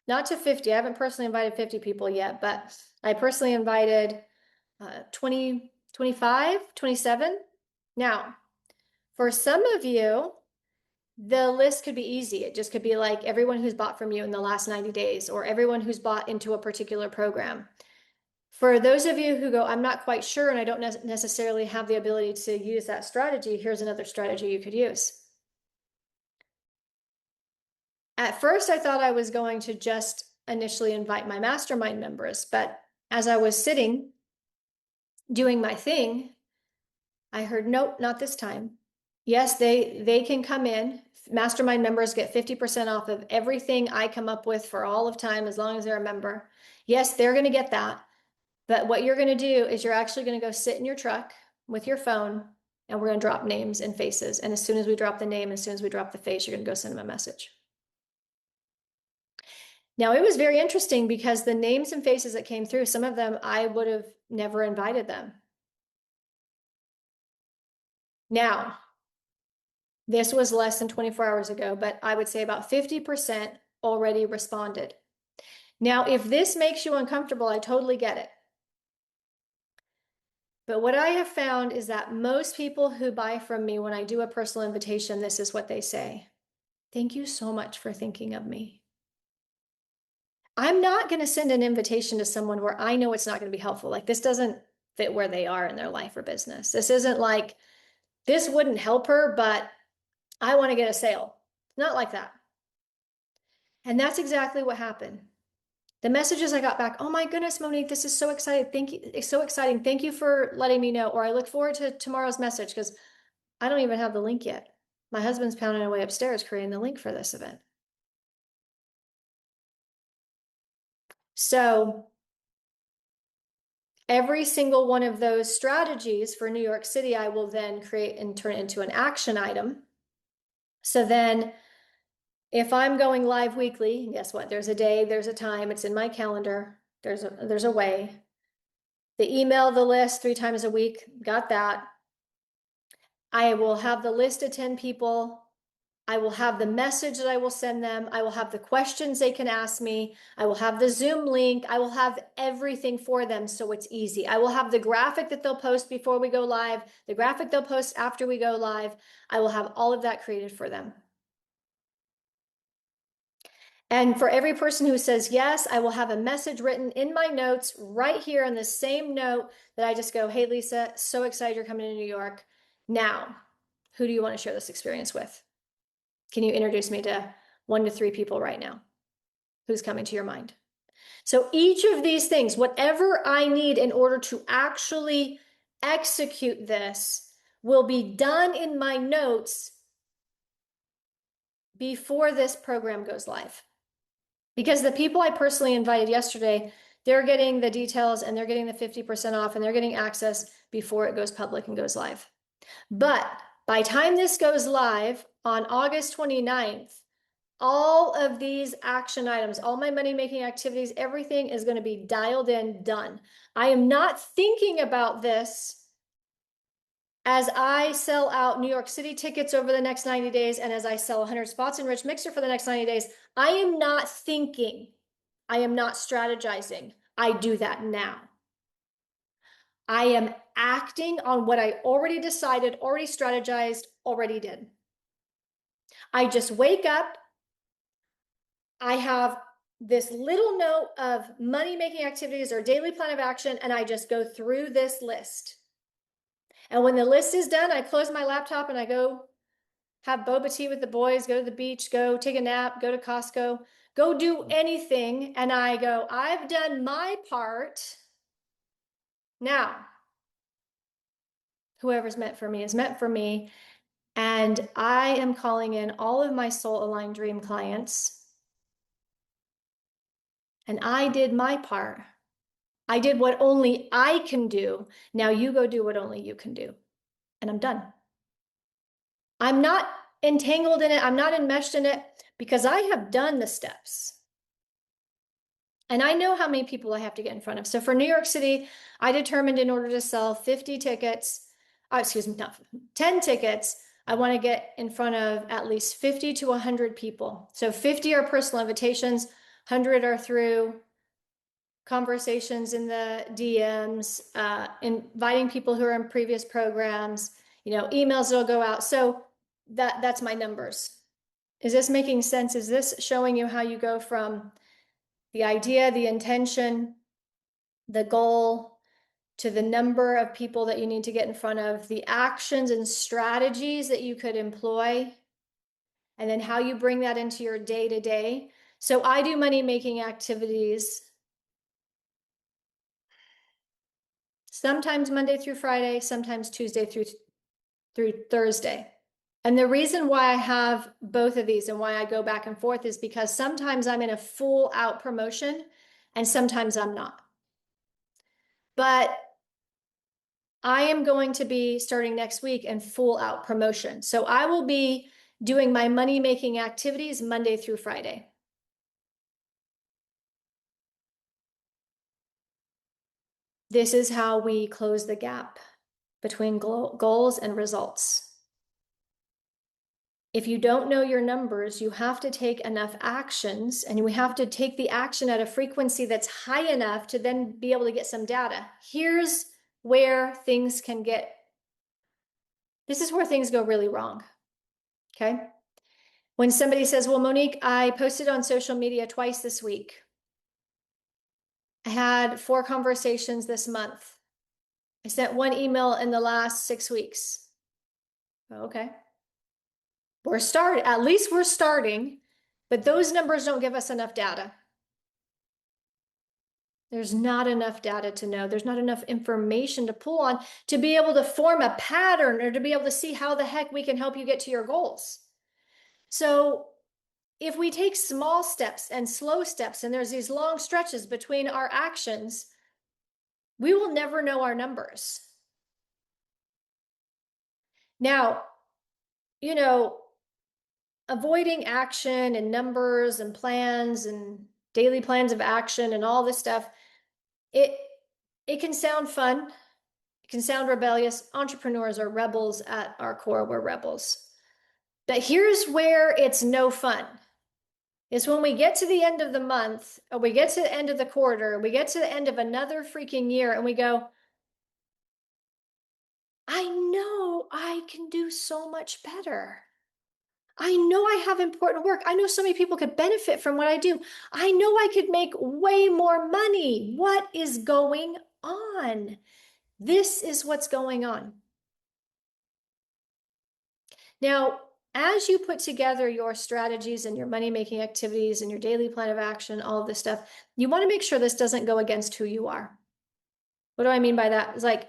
not to 50, I haven't personally invited 50 people yet, but I personally invited 20, 25, 27. Now, for some of you, the list could be easy. It just could be like everyone who's bought from you in the last 90 days or everyone who's bought into a particular program. For those of you who go, I'm not quite sure and I don't necessarily have the ability to use that strategy, here's another strategy you could use. At first, I thought I was going to just initially invite my mastermind members, but as I was sitting doing my thing, I heard, nope, not this time. Yes, they can come in. Mastermind members get 50% off of everything I come up with for all of time as long as they're a member. Yes, they're going to get that. But what you're going to do is you're actually going to go sit in your truck with your phone and we're going to drop names and faces. And as soon as we drop the name, as soon as we drop the face, you're going to go send them a message. Now, it was very interesting because the names and faces that came through, some of them I would have never invited them. Now, this was less than 24 hours ago, but I would say about 50% already responded. Now, if this makes you uncomfortable, I totally get it. But what I have found is that most people who buy from me, when I do a personal invitation, this is what they say. Thank you so much for thinking of me. I'm not going to send an invitation to someone where I know it's not going to be helpful. Like this doesn't fit where they are in their life or business. This isn't like, this wouldn't help her, but I want to get a sale. Not like that. And that's exactly what happened. The messages I got back, oh my goodness, Monique, this is so exciting. Thank you. It's so exciting. Thank you for letting me know. Or I look forward to tomorrow's message because I don't even have the link yet. My husband's pounding away upstairs creating the link for this event. So every single one of those strategies for New York City, I will then create and turn into an action item. So then if I'm going live weekly, guess what? There's a day, there's a time, it's in my calendar. There's a way. The email, the list 3 times a week, got that. I will have the list of 10 people. I will have the message that I will send them. I will have the questions they can ask me. I will have the Zoom link. I will have everything for them so it's easy. I will have the graphic that they'll post before we go live, the graphic they'll post after we go live. I will have all of that created for them. And for every person who says yes, I will have a message written in my notes right here on the same note that I just go, hey, Lisa, so excited you're coming to New York. Now, who do you want to share this experience with? Can you introduce me to 1 to 3 people right now? Who's coming to your mind? So each of these things, whatever I need in order to actually execute this, will be done in my notes before this program goes live. Because the people I personally invited yesterday, they're getting the details and they're getting the 50% off and they're getting access before it goes public and goes live. But by time this goes live on August 29th, all of these action items, all my money-making activities, everything is going to be dialed in, done. I am not thinking about this as I sell out New York City tickets over the next 90 days and as I sell 100 spots in Rich Mixer for the next 90 days. I am not thinking. I am not strategizing. I do that now. I am acting on what I already decided, already strategized, already did. I just wake up. I have this little note of money-making activities or daily plan of action, and I just go through this list. And when the list is done, I close my laptop and I go have boba tea with the boys, go to the beach, go take a nap, go to Costco, go do anything. And I go, I've done my part. Now, whoever's meant for me is meant for me. And I am calling in all of my soul aligned dream clients. And I did my part. I did what only I can do. Now you go do what only you can do. And I'm done. I'm not entangled in it. I'm not enmeshed in it because I have done the steps. And I know how many people I have to get in front of. So for New York City, I determined in order to sell 50 tickets, excuse me, not 10 tickets, I want to get in front of at least 50 to 100 people. So 50 are personal invitations, 100 are through conversations in the DMs, inviting people who are in previous programs, emails that'll go out. So that's my numbers. Is this making sense? Is this showing you how you go from the idea, the intention, the goal, to the number of people that you need to get in front of, the actions and strategies that you could employ, and then how you bring that into your day-to-day? So I do money-making activities sometimes Monday through Friday, sometimes Tuesday through Thursday. And the reason why I have both of these and why I go back and forth is because sometimes I'm in a full out promotion and sometimes I'm not. But I am going to be starting next week in full out promotion. So I will be doing my money making activities Monday through Friday. This is how we close the gap between goals and results. If you don't know your numbers, you have to take enough actions, and we have to take the action at a frequency that's high enough to then be able to get some data. Here's where things can get, this is where things go really wrong, okay? When somebody says, well, Monique, I posted on social media twice this week. I had 4 conversations this month. I sent 1 email in the last 6 weeks. Okay. At least we're starting, but those numbers don't give us enough data. There's not enough data to know. There's not enough information to pull on to be able to form a pattern or to be able to see how the heck we can help you get to your goals. So if we take small steps and slow steps, and there's these long stretches between our actions, we will never know our numbers. Now, avoiding action and numbers and plans and daily plans of action and all this stuff, it can sound fun. It can sound rebellious. Entrepreneurs are rebels at our core. We're rebels. But here's where it's no fun. Is when we get to the end of the month, or we get to the end of the quarter, we get to the end of another freaking year, and we go, I know I can do so much better. I know I have important work. I know so many people could benefit from what I do. I know I could make way more money. What is going on? This is what's going on. Now, as you put together your strategies and your money-making activities and your daily plan of action, all of this stuff, you want to make sure this doesn't go against who you are. What do I mean by that? It's like,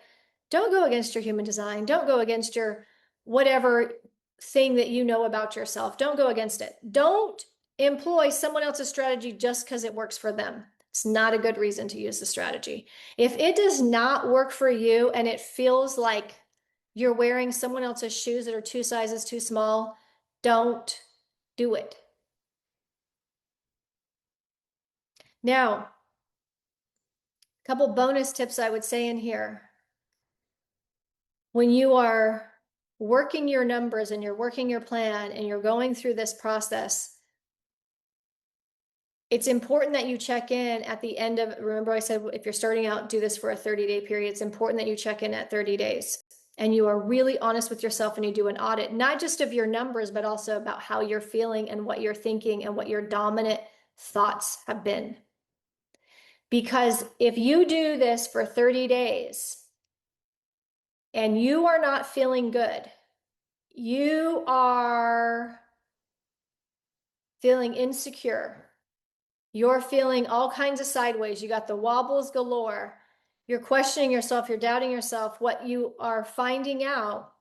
don't go against your human design. Don't go against your whatever thing that you know about yourself. Don't go against it. Don't employ someone else's strategy just because it works for them. It's not a good reason to use the strategy. If it does not work for you and it feels like you're wearing someone else's shoes that are 2 sizes too small, don't do it. Now, a couple bonus tips I would say in here. When you are working your numbers and you're working your plan and you're going through this process, it's important that you check in at the end of, remember I said, if you're starting out, do this for a 30-day period. It's important that you check in at 30 days and you are really honest with yourself and you do an audit, not just of your numbers, but also about how you're feeling and what you're thinking and what your dominant thoughts have been. Because if you do this for 30 days and you are not feeling good, you are feeling insecure, you're feeling all kinds of sideways, you got the wobbles galore, you're questioning yourself, you're doubting yourself, what you are finding out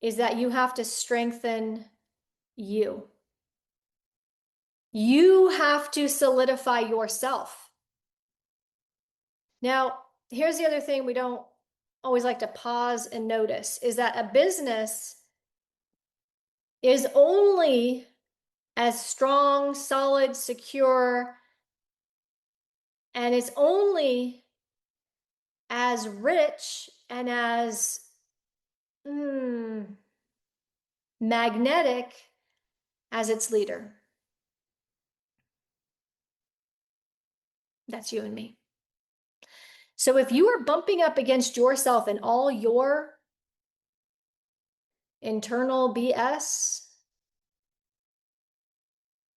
is that you have to strengthen you. You have to solidify yourself. Now, here's the other thing we don't always like to pause and notice is that a business is only as strong, solid, secure, and it's only as rich and as magnetic as its leader. That's you and me. So if you are bumping up against yourself and all your internal BS,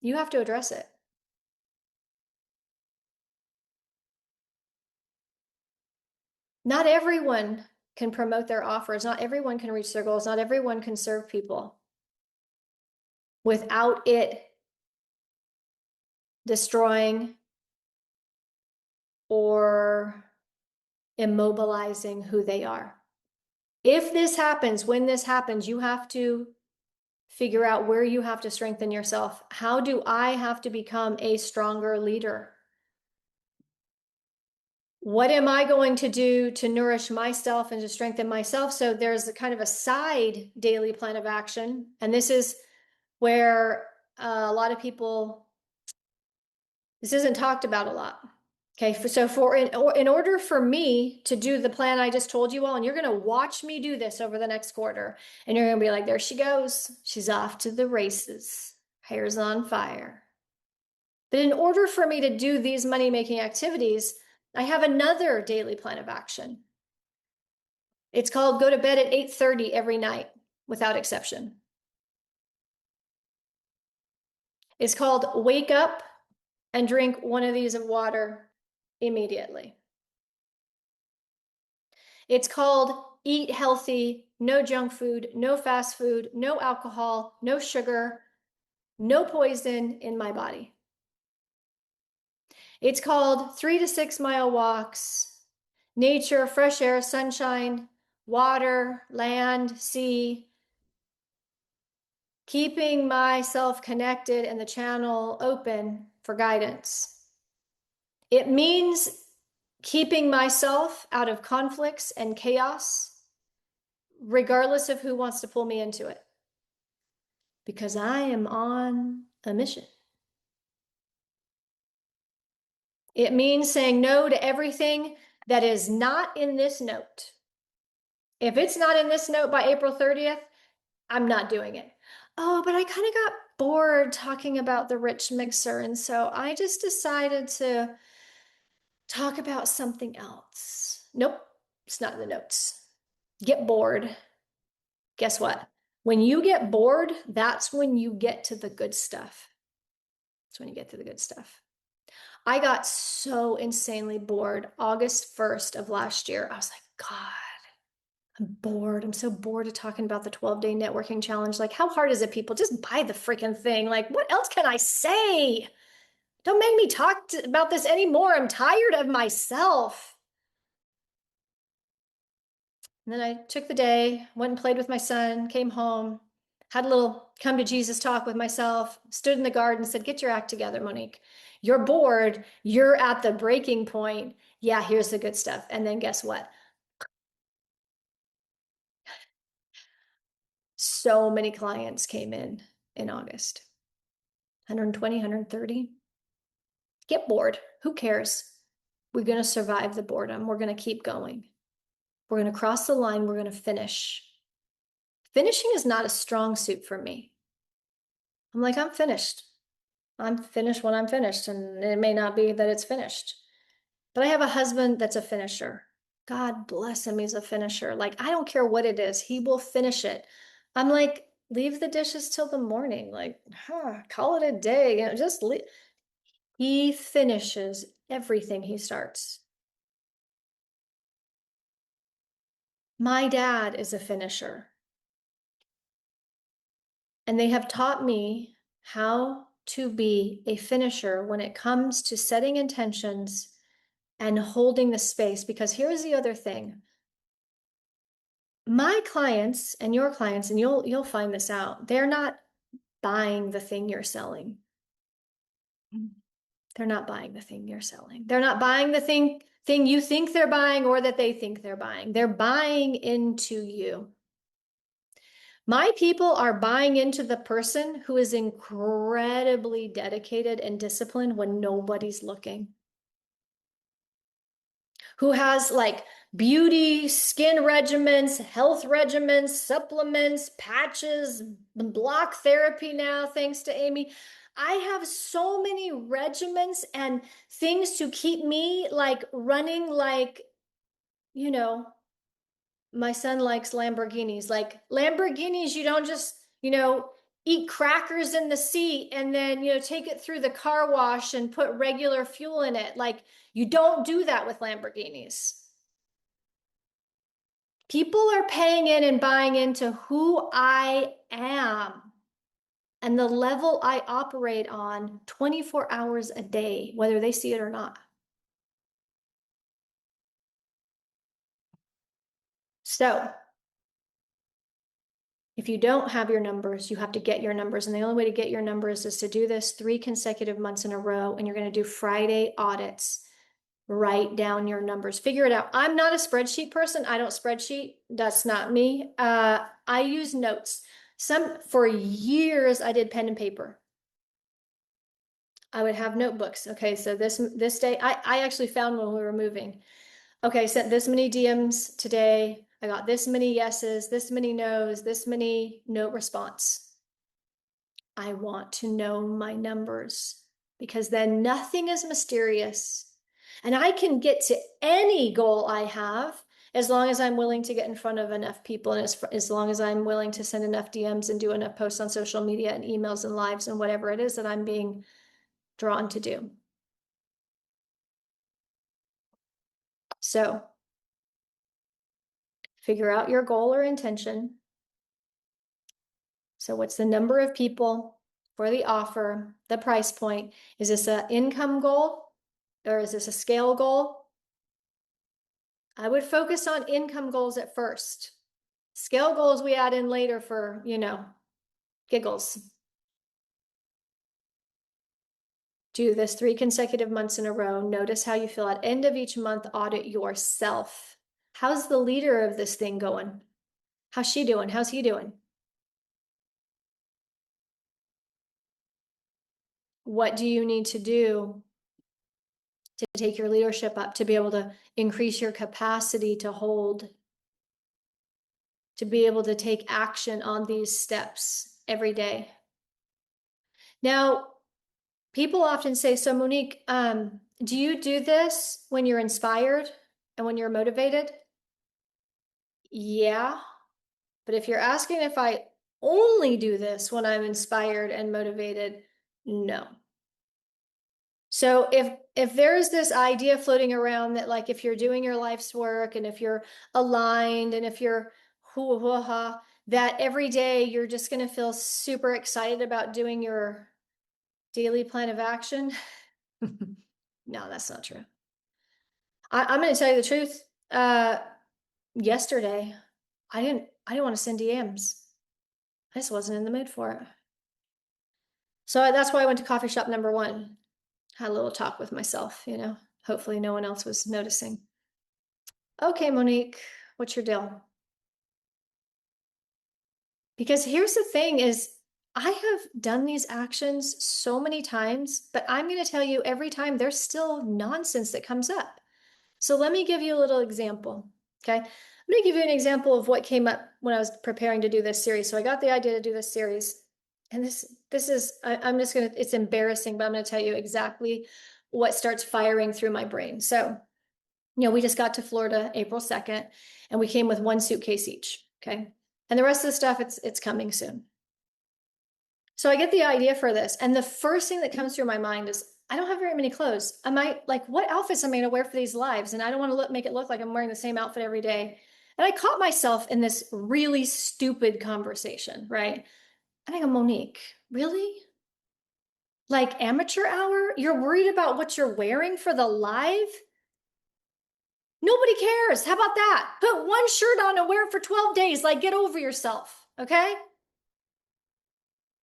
you have to address it. Not everyone can promote their offers. Not everyone can reach their goals. Not everyone can serve people without it destroying or immobilizing who they are. If this happens, when this happens, you have to figure out where you have to strengthen yourself. How do I have to become a stronger leader? What am I going to do to nourish myself and to strengthen myself? So there's a kind of a side daily plan of action. And this is where a lot of people, this isn't talked about a lot. Okay, so in order for me to do the plan I just told you all, and you're going to watch me do this over the next quarter, and you're going to be like, there she goes. She's off to the races. Hair's on fire. But in order for me to do these money-making activities, I have another daily plan of action. It's called go to bed at 8:30 every night, without exception. It's called wake up and drink one of these of water immediately. It's called eat healthy, no junk food, no fast food, no alcohol, no sugar, no poison in my body. It's called 3 to 6 mile walks, nature, fresh air, sunshine, water, land, sea, keeping myself connected and the channel open for guidance. It means keeping myself out of conflicts and chaos, regardless of who wants to pull me into it, because I am on a mission. It means saying no to everything that is not in this note. If it's not in this note by April 30th, I'm not doing it. Oh, but I kind of got bored talking about the rich mixer. And so I just decided to talk about something else. Nope, it's not in the notes. Get bored. Guess what? When you get bored, that's when you get to the good stuff. That's when you get to the good stuff. I got so insanely bored August 1st of last year. I was like, God, I'm bored. I'm so bored of talking about the 12-day networking challenge. Like, how hard is it, people? Just buy the freaking thing. Like, what else can I say? Don't make me talk about this anymore. I'm tired of myself. And then I took the day, went and played with my son, came home, had a little come to Jesus talk with myself, stood in the garden, said, get your act together, Monique. You're bored. You're at the breaking point. Yeah, here's the good stuff. And then guess what? So many clients came in August. 120, 130. Get bored. Who cares? We're going to survive the boredom. We're going to keep going. We're going to cross the line. We're going to finish. Finishing is not a strong suit for me. I'm like, I'm finished. I'm finished when I'm finished. And it may not be that it's finished. But I have a husband that's a finisher. God bless him. He's a finisher. Like, I don't care what it is, he will finish it. I'm like, leave the dishes till the morning. Like, call it a day. Just leave. He finishes everything he starts. My dad is a finisher. And they have taught me how to be a finisher when it comes to setting intentions and holding the space. Because here's the other thing. My clients and your clients, and you'll find this out, they're not buying the thing you're selling. They're not buying the thing you're selling. They're not buying the thing you think they're buying or that they think they're buying. They're buying into you. My people are buying into the person who is incredibly dedicated and disciplined when nobody's looking, who has like beauty, skin regimens, health regimens, supplements, patches, block therapy now, thanks to Amy. I have so many regimens and things to keep me like running like, you know, my son likes Lamborghinis. Like Lamborghinis, you don't just, eat crackers in the seat and then, take it through the car wash and put regular fuel in it. Like you don't do that with Lamborghinis. People are paying in and buying into who I am and the level I operate on 24 hours a day, whether they see it or not. So if you don't have your numbers, you have to get your numbers. And the only way to get your numbers is to do this 3 consecutive months in a row. And you're going to do Friday audits. Write down your numbers, figure it out. I'm not a spreadsheet person. I don't spreadsheet. That's not me. I use notes. For years, I did pen and paper. I would have notebooks. Okay, so this day, I actually found when we were moving. Okay, sent this many DMs today. I got this many yeses, this many nos, this many no response. I want to know my numbers because then nothing is mysterious. And I can get to any goal I have as long as I'm willing to get in front of enough people and as long as I'm willing to send enough DMs and do enough posts on social media and emails and lives and whatever it is that I'm being drawn to do. So figure out your goal or intention. So what's the number of people for the offer, the price point? Is this an income goal or is this a scale goal? I would focus on income goals at first. Scale goals we add in later for, giggles. Do this 3 consecutive months in a row. Notice how you feel at end of each month. Audit yourself. How's the leader of this thing going? How's she doing? How's he doing? What do you need to do to take your leadership up to be able to increase your capacity to hold to be able to take action on these steps every day. Now, people often say, so Monique, do you do this when you're inspired and when you're motivated? Yeah. But if you're asking if I only do this when I'm inspired and motivated, no. So if there's this idea floating around that like if you're doing your life's work and if you're aligned and if you're that every day you're just going to feel super excited about doing your daily plan of action. No, that's not true. I'm going to tell you the truth. Yesterday, I didn't want to send DMs. I just wasn't in the mood for it. So that's why I went to coffee shop number one. Had a little talk with myself, Hopefully no one else was noticing. Okay, Monique, what's your deal? Because here's the thing is I have done these actions so many times, but I'm going to tell you every time there's still nonsense that comes up. So let me give you a little example. Okay. I'm going to give you an example of what came up when I was preparing to do this series. So I got the idea to do this series. And this is, I'm just going to, it's embarrassing, but I'm going to tell you exactly what starts firing through my brain. So, we just got to Florida April 2nd and we came with one suitcase each. Okay. And the rest of the stuff, it's coming soon. So I get the idea for this. And the first thing that comes through my mind is, I don't have very many clothes. What outfits am I going to wear for these lives? And I don't want to make it look like I'm wearing the same outfit every day. And I caught myself in this really stupid conversation, right? And I go, Monique, really? Like amateur hour? You're worried about what you're wearing for the live? Nobody cares. How about that? Put one shirt on and wear it for 12 days. Like, get over yourself. Okay.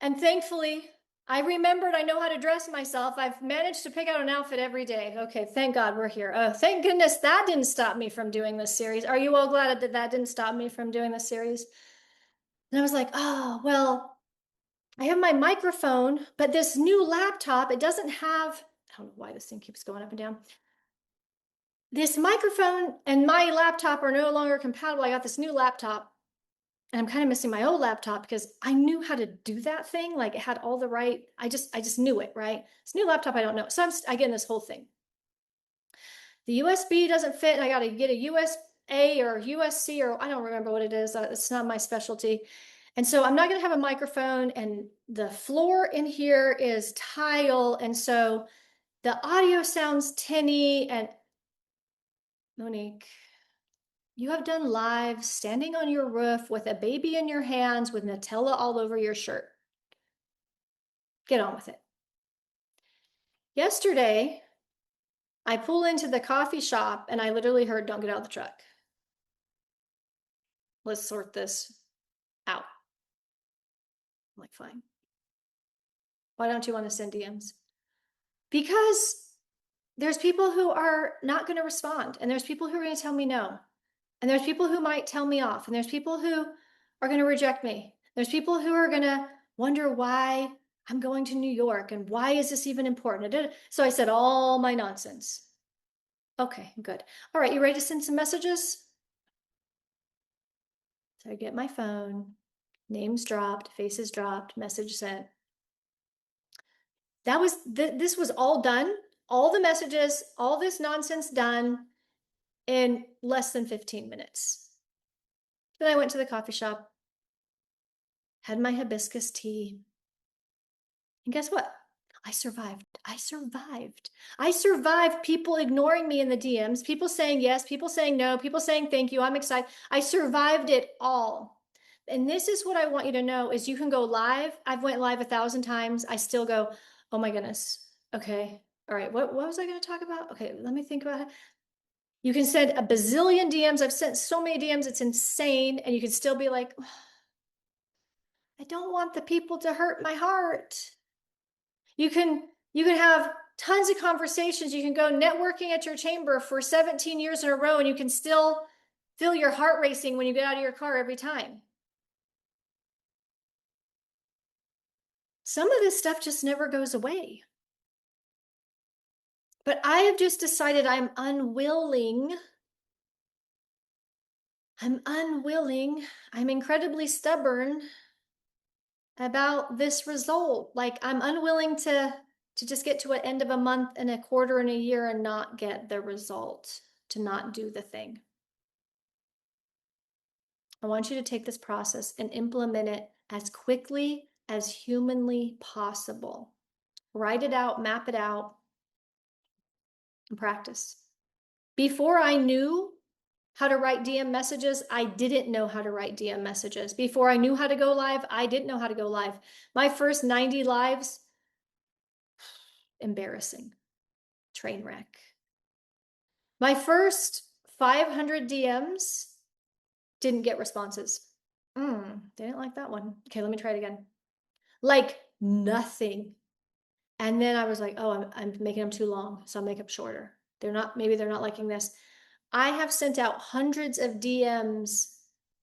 And thankfully, I remembered I know how to dress myself. I've managed to pick out an outfit every day. Okay, thank God we're here. Oh, thank goodness that didn't stop me from doing this series. Are you all glad that that didn't stop me from doing this series? And I was like, oh, well, I have my microphone, but this new laptop, it doesn't have, I don't know why this thing keeps going up and down. This microphone and my laptop are no longer compatible. I got this new laptop. And I'm kind of missing my old laptop because I knew how to do that thing. Like it had all the right, I just knew it, right? This new laptop, I don't know. So I get in this whole thing. The USB doesn't fit. I got to get a USA or USC or I don't remember what it is. It's not my specialty. And so I'm not going to have a microphone and the floor in here is tile. And so the audio sounds tinny and Monique, you have done live standing on your roof with a baby in your hands with Nutella all over your shirt. Get on with it. Yesterday, I pull into the coffee shop and I literally heard, don't get out of the truck. Let's sort this out. I'm like, fine. Why don't you want to send DMs? Because there's people who are not going to respond and there's people who are going to tell me no. And there's people who might tell me off and there's people who are going to reject me. There's people who are going to wonder why I'm going to New York and why is this even important? So I said all my nonsense. Okay, good. All right, you ready to send some messages? So I get my phone, names dropped, faces dropped, message sent. That was, this was all done, all the messages, all this nonsense done in less than 15 minutes. Then I went to the coffee shop, had my hibiscus tea. And guess what? I survived. I survived people ignoring me in the DMs, people saying yes, people saying no, people saying thank you, I'm excited. I survived it all. And this is what I want you to know is you can go live. I've went live 1,000 times. I still go, oh my goodness. Okay. All right. What was I going to talk about? Okay. Let me think about it. You can send a bazillion DMs. I've sent so many DMs. It's insane. And you can still be like, oh, I don't want the people to hurt my heart. You can have tons of conversations. You can go networking at your chamber for 17 years in a row and you can still feel your heart racing when you get out of your car every time. Some of this stuff just never goes away. But I have just decided I'm unwilling I'm unwilling, I'm incredibly stubborn about this result. Like I'm unwilling to just get to an end of a month and a quarter and a year and not get the result, to not do the thing. I want you to take this process and implement it as quickly as humanly possible. Write it out, map it out, and practice. Before I knew how to write DM messages, I didn't know how to write DM messages. Before I knew how to go live, I didn't know how to go live. My first 90 lives, embarrassing, train wreck. My first 500 DMs didn't get responses. Didn't like that one. Okay, let me try it again. Like nothing. And then I was like, oh, I'm making them too long, so I'll make them shorter. Maybe they're not liking this. I have sent out hundreds of DMs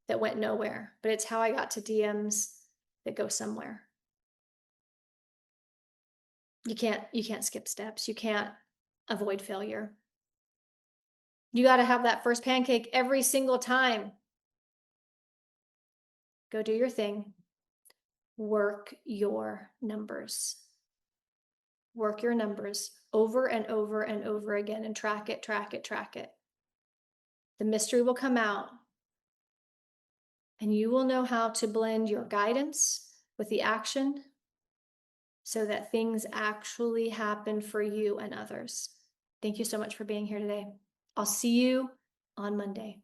that went nowhere, but it's how I got to DMs that go somewhere. You can't skip steps. You can't avoid failure. You got to have that first pancake every single time. Go do your thing. Work your numbers. Work your numbers over and over and over again and track it, track it, track it. The mystery will come out and you will know how to blend your guidance with the action so that things actually happen for you and others. Thank you so much for being here today. I'll see you on Monday.